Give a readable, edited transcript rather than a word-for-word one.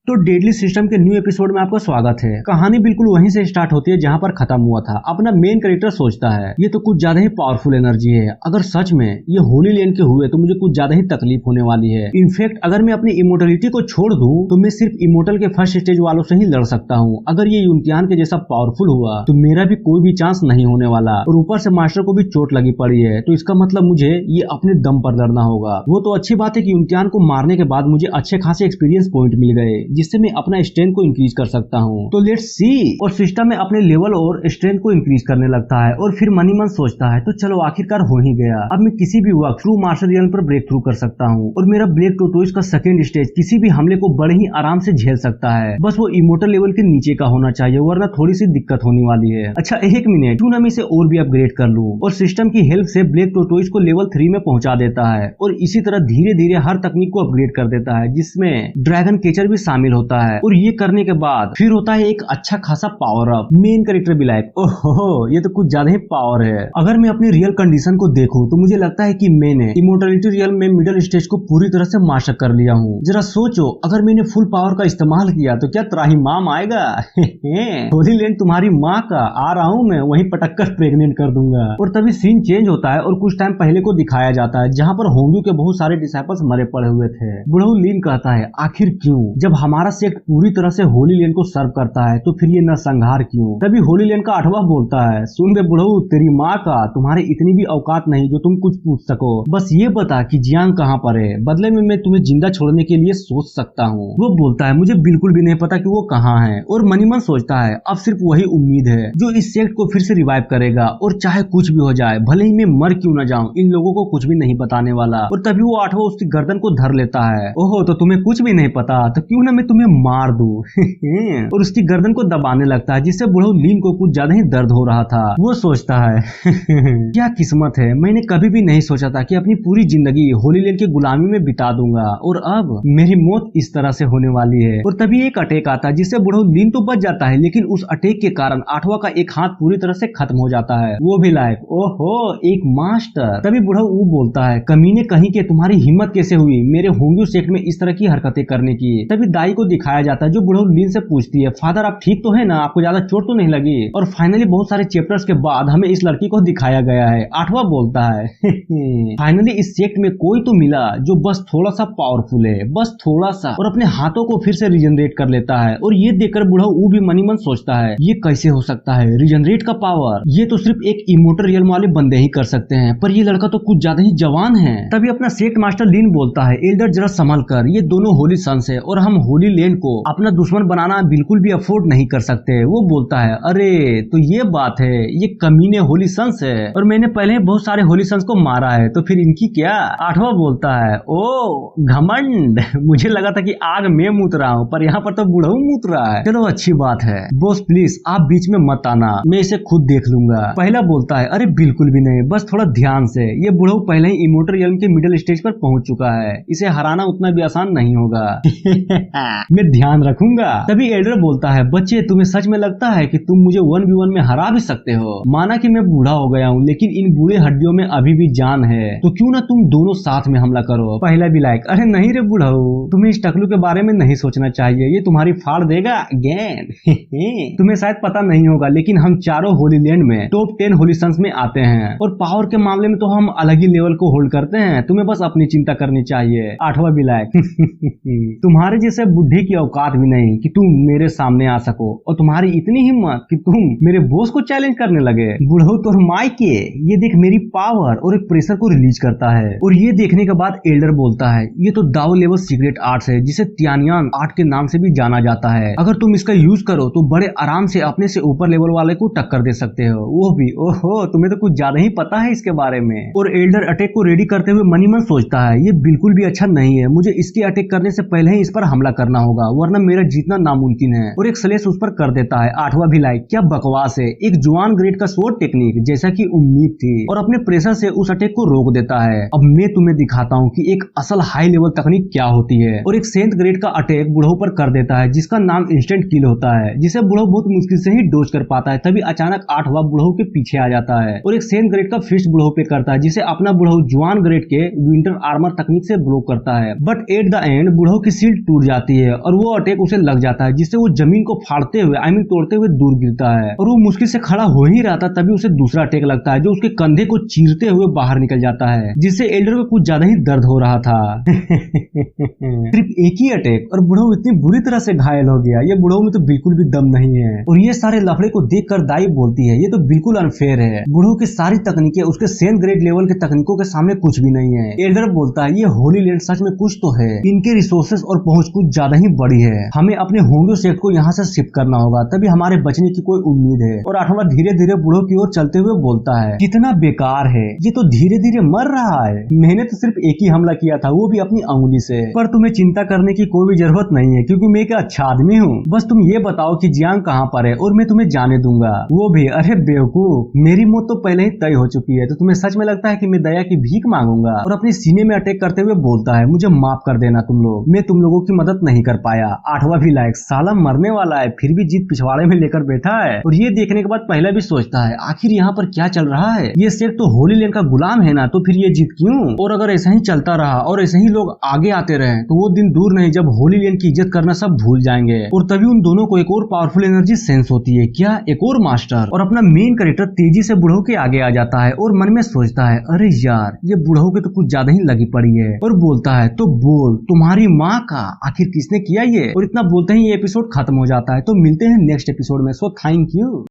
तो deadly system के new episode में आपका स्वागत है। कहानी बिल्कुल वहीं से स्टार्ट होती है जहां पर खत्म हुआ था। अपना मेन कैरेक्टर सोचता है ये तो कुछ ज्यादा ही पावरफुल एनर्जी है, अगर सच में ये होली लैंड के हुए तो मुझे कुछ ज्यादा ही तकलीफ होने वाली है। इनफैक्ट अगर मैं अपनी इमोर्टलिटी को छोड़ दूं तो मैं सिर्फ इमोर्टल के फर्स्ट स्टेज वालों से ही लड़ सकता हूँ। अगर ये यूनियान के जैसा पावरफुल हुआ तो मेरा भी कोई भी चांस नहीं होने वाला, और ऊपर से मास्टर को भी चोट लगी पड़ी है, तो इसका मतलब मुझे ये अपने दम पर लड़ना होगा। वो तो अच्छी बात है कि यूनियान को मारने के बाद मुझे अच्छे खासे एक्सपीरियंस पॉइंट मिल गए, जिससे मैं अपना स्ट्रेंथ को इंक्रीज कर सकता हूँ। तो लेट्स सी। और सिस्टम में अपने लेवल और स्ट्रेंथ को इंक्रीज करने लगता है, और फिर मनी मन सोचता है तो चलो आखिरकार हो ही गया, अब मैं किसी भी वक्त ट्रू मास्टर रियल पर ब्रेक थ्रू कर सकता हूँ, और मेरा ब्लैक टोटोइस का सेकंड स्टेज किसी भी हमले को बड़े ही आराम से झेल सकता है। बस वो इमोर्टल लेवल के नीचे का होना चाहिए, वरना थोड़ी सी दिक्कत होने वाली है। अच्छा एक मिनट, क्यों ना मैं इसे और भी अपग्रेड कर लूं, और सिस्टम की हेल्प से ब्लैक टोटोइस को लेवल 3 में पहुंचा देता है, और इसी तरह धीरे धीरे हर तकनीक को अपग्रेड कर देता है, जिसमें ड्रैगन केचर भी शामिल होता है। और ये करने के बाद फिर होता है एक अच्छा खासा पावर अप। मेन कैरेक्टर भी लाइक ओहो ये तो कुछ ज्यादा ही पावर है। अगर मैं अपनी रियल कंडीशन को देखूं तो मुझे लगता है कि मैंने इमोर्टलिटी रियल में मिडिल स्टेज को पूरी तरह से मास्टर कर लिया हूँ। जरा सोचो, अगर मैंने फुल पावर का इस्तेमाल किया तो क्या त्राहिमाम आएगा? होली लैंड तुम्हारी माँ का, आ रहा हूँ मैं, वहीं पटक कर प्रेग्नेंट कर दूंगा। और तभी सीन चेंज होता है और कुछ टाइम पहले को दिखाया जाता है, जहाँ पर होंग्यू के बहुत सारे डिसाइपल्स मरे पड़े हुए थे। बुढ़ऊ लीन कहता है आखिर क्यों, जब हमारा सेक्ट पूरी तरह से होली लैंड को सर्व करता है तो फिर ये नरसंहार क्यों? तभी होली लैंड का 8वां बोलता है सुन बे बुढ़ऊ, तेरी माँ का, तुम्हारी इतनी भी औकात नहीं जो तुम कुछ पूछ सको, बस ये बता कि जियांग कहाँ पर है, बदले में मैं तुम्हें जिंदा छोड़ने के लिए सोच सकता हूँ। वो बोलता है मुझे बिल्कुल भी नहीं पता कि वो कहाँ है, और मनीमन सोचता है अब सिर्फ वही उम्मीद है जो इस सेक्ट को फिर से रिवाइव करेगा, और चाहे कुछ भी हो जाए, भले ही मैं मर क्यों न जाऊं, इन लोगों को कुछ भी नहीं बताने वाला। और तभी वो 8वां उसकी गर्दन को धर लेता है। ओहो तो तुम्हें कुछ भी नहीं पता, तो क्यों ना मैं तुम्हें मार दूं। और उसकी गर्दन को दबाने लगता है, जिससे बुढ़ऊ लीन को कुछ ज्यादा ही दर्द हो रहा था। वो सोचता है क्या किस्मत है, मैंने कभी भी नहीं सोचा था कि अपनी पूरी जिंदगी होली लैंड की गुलामी में बिता दूंगा, और अब मेरी मौत इस तरह से होने वाली है। और तभी एक अटैक आता है, जिससे बुढ़ऊ लीन तो बच जाता है, लेकिन उस अटैक के कारण 8वां का एक हाथ पूरी तरह से खत्म हो जाता है। वो भी लाइक ओहो एक मास्टर। तभी बुढ़ऊ बोलता है कमीने कहीं के, तुम्हारी हिम्मत कैसे हुई मेरे होंग्यू सेक्ट में इस तरह की हरकतें करने की? तभी दाई को दिखाया जाता है, जो बुढ़ऊ लीन से पूछती है फादर आप ठीक तो है ना, आपको ज्यादा चोट तो नहीं लगी? और फाइनली बहुत सारे चैप्टर्स के बाद हमें इस लड़की को दिखाया गया है। 8वां बोलता है फाइनली इस सेक्ट में कोई तो मिला जो बस थोड़ा सा पावरफुल है, बस थोड़ा सा, और अपने हाथों को फिर से रिजनरेट कर लेता है। और ये देखकर बुढ़ऊ भी मनी मन सोचता है ये कैसे हो सकता है, रिजनरेट का पावर, ये तो सिर्फ एक इमोर्टल रियल वाले बंदे ही कर सकते हैं, पर ये लड़का तो कुछ ज्यादा ही जवान है। तभी अपना सेक्ट मास्टर लीन बोलता है एल्डर जरा संभल कर, ये दोनों होली सन्स है, और हम होली लैंड को अपना दुश्मन बनाना बिल्कुल भी अफोर्ड नहीं कर सकते। वो बोलता है अरे तो ये बात है, ये कमीने होली सन्स है, और मैंने पहले बहुत सारे होली सन्स को मारा है, तो फिर इनकी क्या? 8वां बोलता है ओ घमंड, मुझे लगा था कि आग में मूत रहा हूँ, पर यहाँ पर तो बुढ़ऊ मूत रहा है। चलो अच्छी बात है बॉस, प्लीज आप बीच में मत आना, मैं इसे खुद देख लूंगा। पहला बोलता है अरे बिल्कुल भी नहीं, बस थोड़ा ध्यान से, ये बुढ़ऊ पहले ही इमोर्टल रियल्म के मिडिल स्टेज पर पहुंच चुका है, इसे हराना उतना भी आसान नहीं होगा। मैं ध्यान रखूंगा। तभी एल्डर बोलता है बच्चे तुम्हें सच में लगता है कि तुम मुझे 1v1 में हरा भी सकते हो? माना कि मैं बूढ़ा हो गया हूँ, लेकिन इन बूढ़े हड्डियों में अभी भी जान है, तो क्यों ना तुम दोनों साथ में हमला करो? पहला भी लाइक अरे नहीं रे बुढ़ऊ, तुम्हें इस टकलू के बारे में नहीं सोचना चाहिए, ये तुम्हारी फाड़ देगा अगेन। तुम्हें शायद पता नहीं होगा, लेकिन हम चारों होली लैंड में टॉप 10 होली सन्स में आते हैं, और पावर के मामले में तो हम अलग ही लेवल को होल्ड करते हैं, तुम्हें बस अपनी चिंता करनी चाहिए। 8वां भी लाइक तुम्हारे जैसे बुढ़ी की औकात भी नहीं कि तुम मेरे सामने आ सको, और तुम्हारी इतनी हिम्मत कि तुम मेरे बॉस को चैलेंज करने लगे। बुढ़ऊ तो माइके, ये देख मेरी पावर, और एक प्रेशर को रिलीज करता है। और ये देखने के बाद एल्डर बोलता है ये तो दाओ लेवल सीक्रेट आर्ट्स है, जिसे तियानियान आर्ट के नाम से भी जाना जाता है, अगर तुम इसका यूज करो तो बड़े आराम से अपने से ऊपर लेवल वाले को टक्कर दे सकते हो। वो भी ओहो तुम्हें तो कुछ ज्यादा ही पता है इसके बारे में। और एल्डर अटैक को रेडी करते हुए मनी मन सोचता है ये बिल्कुल भी अच्छा नहीं है, मुझे इसके अटैक करने से पहले ही इस पर हमला करना होगा, वरना मेरा जीतना नामुमकिन है। और एक स्लेश उस पर कर देता है। 8वां भी लाइक क्या बकवास है, एक जुआन ग्रेड का स्वॉर्ड टेक्निक जैसा कि उम्मीद थी, और अपने प्रेशर से उस अटैक को रोक देता है। अब मैं तुम्हें दिखाता हूँ कि एक असल हाई लेवल तकनीक क्या होती है। और एक 7th ग्रेड का अटैक बुढ़ऊ पर कर देता है, जिसका नाम इंस्टेंट किल होता है, जिसे बुढ़ऊ बहुत मुश्किल से ही डोज कर पाता है। तभी अचानक 8वां बुढ़ऊ के पीछे आ जाता है, और एक 7th ग्रेड का फिस्ट बुढ़ऊ पे करता है, जिसे अपना बुढ़ऊ जुआन ग्रेड के विंटर आर्मर तकनीक से ब्लॉक करता है। बट एट द एंड बुढ़ऊ की शील्ड टूट जाती है और वो अटैक उसे लग जाता है, जिससे वो जमीन को फाड़ते हुए तोड़ते हुए दूर गिरता है और वो मुश्किल से खड़ा हो ही रहा था तभी उसे दूसरा अटैक लगता है जो उसके कंधे को चीरते हुए बाहर निकल जाता है, जिससे एल्डर को कुछ ज्यादा ही दर्द हो रहा था। सिर्फ एक ही अटैक और बुढ़ऊ इतनी बुरी तरह से घायल हो गया। ये बुढ़ऊ में तो बिल्कुल भी दम नहीं है और ये सारे लफड़े को देखकर दाई बोलती है ये तो बिल्कुल अनफेयर है। बुढ़ऊ की सारी तकनीकें उसके सेंट ग्रेड लेवल के तकनीकों के सामने कुछ भी नहीं है। एल्डर बोलता है ये होली लैंड सच में कुछ तो है, इनके रिसोर्सेस और पहुंच कुछ ज्यादा ही बड़ी है, हमें अपने होंगो सेक्ट को यहाँ से शिफ्ट करना होगा तभी हमारे बचने की कोई उम्मीद है। और आठवां धीरे धीरे बुढ़ऊ की ओर चलते हुए बोलता है कितना बेकार है, ये तो धीरे धीरे मर रहा है, मैंने तो सिर्फ एक ही हमला किया था वो भी अपनी अंगुली से, पर तुम्हें चिंता करने की कोई भी जरूरत नहीं है क्योंकि मैं एक अच्छा आदमी हूँ, बस तुम ये बताओ कि जियांग कहाँ पर है और मैं तुम्हें जाने दूंगा। वो भी अरे बेवकूफ, मेरी मौत तो पहले ही तय हो चुकी है, तो तुम्हें सच में लगता है कि मैं दया की भीख मांगूंगा। और अपने सीने में अटैक करते हुए बोलता है मुझे माफ कर देना तुम लोग, मैं तुम लोगों की मदद नहीं कर पाया। आठवां भी लायक साला मरने वाला है फिर भी जीत पिछवाड़े में लेकर बैठा है और ये देखने के बाद पहला भी सोचता है आखिर यहाँ पर क्या चल रहा है, ये सेक्ट तो होली लैंड का गुलाम है ना, तो फिर ये जीत क्यों। और अगर ऐसा ही चलता रहा और ऐसे ही लोग आगे आते रहे तो वो दिन दूर नहीं जब होली लैंड की इज्जत करना सब भूल जाएंगे। और तभी उन दोनों को एक और पावरफुल एनर्जी सेंस होती है, क्या एक और मास्टर। और अपना मेन कैरेक्टर तेजी से बुढ़ऊ के आगे आ जाता है और मन में सोचता है अरे यार ये बुढ़ऊ के तो कुछ ज्यादा ही लगी पड़ी है, और बोलता है तो बोल तुम्हारी माँ का आखिर किसने किया ये। और इतना बोलते ही ये एपिसोड खत्म हो जाता है। तो मिलते हैं नेक्स्ट एपिसोड में। So thank you.